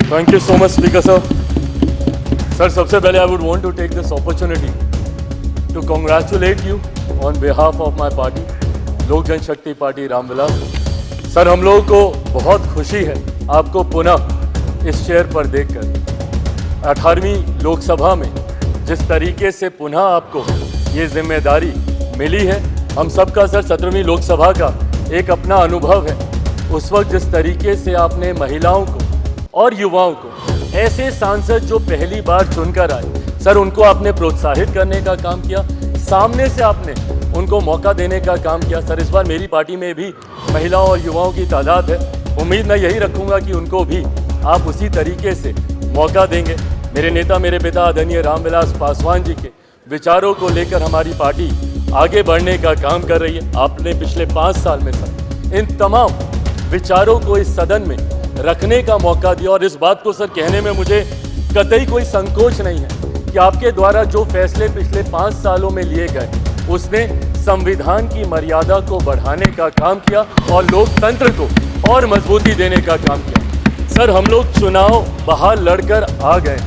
Thank you so much, Speaker sir. Sir, सबसे पहले I would want to take this opportunity to congratulate you on behalf of my party, लोक जनशक्ति party Ramvilas. Sir, हम लोगों को बहुत खुशी है आपको पुनः इस चेयर पर देखकर। 18वीं लोकसभा में जिस तरीके से पुनः आपको ये जिम्मेदारी मिली है, हम सबका सर 17वीं लोकसभा का एक अपना अनुभव है। उस वक्त जिस तरीके से आपने महिलाओं को और युवाओं को, ऐसे सांसद जो पहली बार चुनकर आए, सर उनको आपने प्रोत्साहित करने का काम किया, सामने से आपने उनको मौका देने का काम किया। सर, इस बार मेरी पार्टी में भी महिलाओं और युवाओं की तादाद है। उम्मीद मैं यही रखूंगा कि उनको भी आप उसी तरीके से मौका देंगे। मेरे नेता, मेरे पिता आदरणीय रामविलास पासवान जी के विचारों को लेकर हमारी पार्टी आगे बढ़ने का काम कर रही है। आपने पिछले 5 साल में सर इन तमाम विचारों को इस सदन में रखने का मौका दिया, और इस बात को सर कहने में मुझे कतई कोई संकोच नहीं है कि आपके द्वारा जो फैसले पिछले 5 सालों में लिए गए, उसने संविधान की मर्यादा को बढ़ाने का काम किया और लोकतंत्र को और मजबूती देने का काम किया। सर, हम लोग चुनाव बाहर लड़कर आ गए।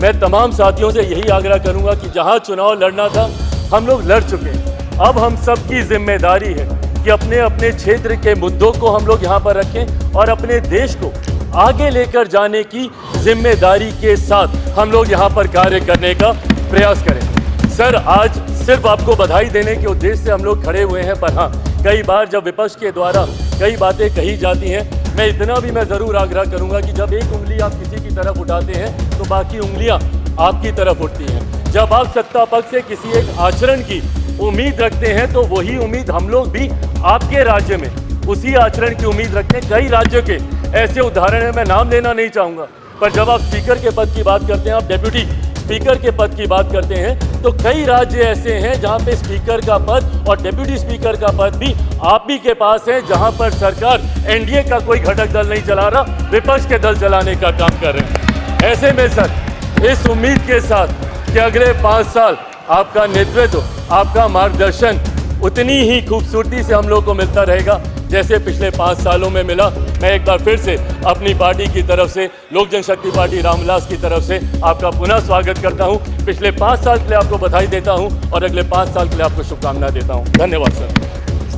मैं तमाम साथियों से यही आग्रह करूंगा कि जहां चुनाव लड़ना था हम लोग लड़ चुके हैं। अब हम सबकी जिम्मेदारी है कि अपने अपने क्षेत्र के मुद्दों को हम लोग यहाँ पर रखें और अपने देश को आगे लेकर जाने की जिम्मेदारी के साथ हम लोग यहाँ पर कार्य करने का प्रयास करें। सर, आज सिर्फ आपको बधाई देने के उद्देश्य से हम लोग खड़े हुए हैं, पर हाँ, कई बार जब विपक्ष के द्वारा कई बातें कही जाती हैं, मैं इतना भी मैं ज़रूर आग्रह करूँगा कि जब एक उंगली आप किसी की तरफ उठाते हैं तो बाकी उंगलियाँ आपकी तरफ उठती हैं। जब आप सत्ता पक्ष से किसी एक आचरण की उम्मीद रखते हैं तो वही उम्मीद हम लोग भी आपके राज्य में उसी आचरण की उम्मीद रखते हैं। कई राज्यों के ऐसे उदाहरण हैं, मैं नाम लेना नहीं चाहूँगा, पर जब आप स्पीकर के पद की बात करते हैं, आप डेप्यूटी स्पीकर के पद की बात करते हैं, तो कई राज्य ऐसे हैं जहां पे स्पीकर का पद और डेप्यूटी स्पीकर का पद भी आप ही के पास है, जहां पर सरकार एनडीए का कोई घटक दल नहीं चला रहा, विपक्ष के दल चलाने का काम कर रहे हैं। ऐसे में सर, इस उम्मीद के साथ कि अगले 5 साल आपका नेतृत्व, आपका मार्गदर्शन उतनी ही खूबसूरती से हम लोग को मिलता रहेगा जैसे पिछले 5 सालों में मिला। मैं एक बार फिर से अपनी पार्टी की तरफ से, लोक जनशक्ति पार्टी रामविलास की तरफ से आपका पुनः स्वागत करता हूं। पिछले 5 साल के लिए आपको बधाई देता हूं और अगले 5 साल के लिए आपको शुभकामनाएं देता हूं। धन्यवाद सर।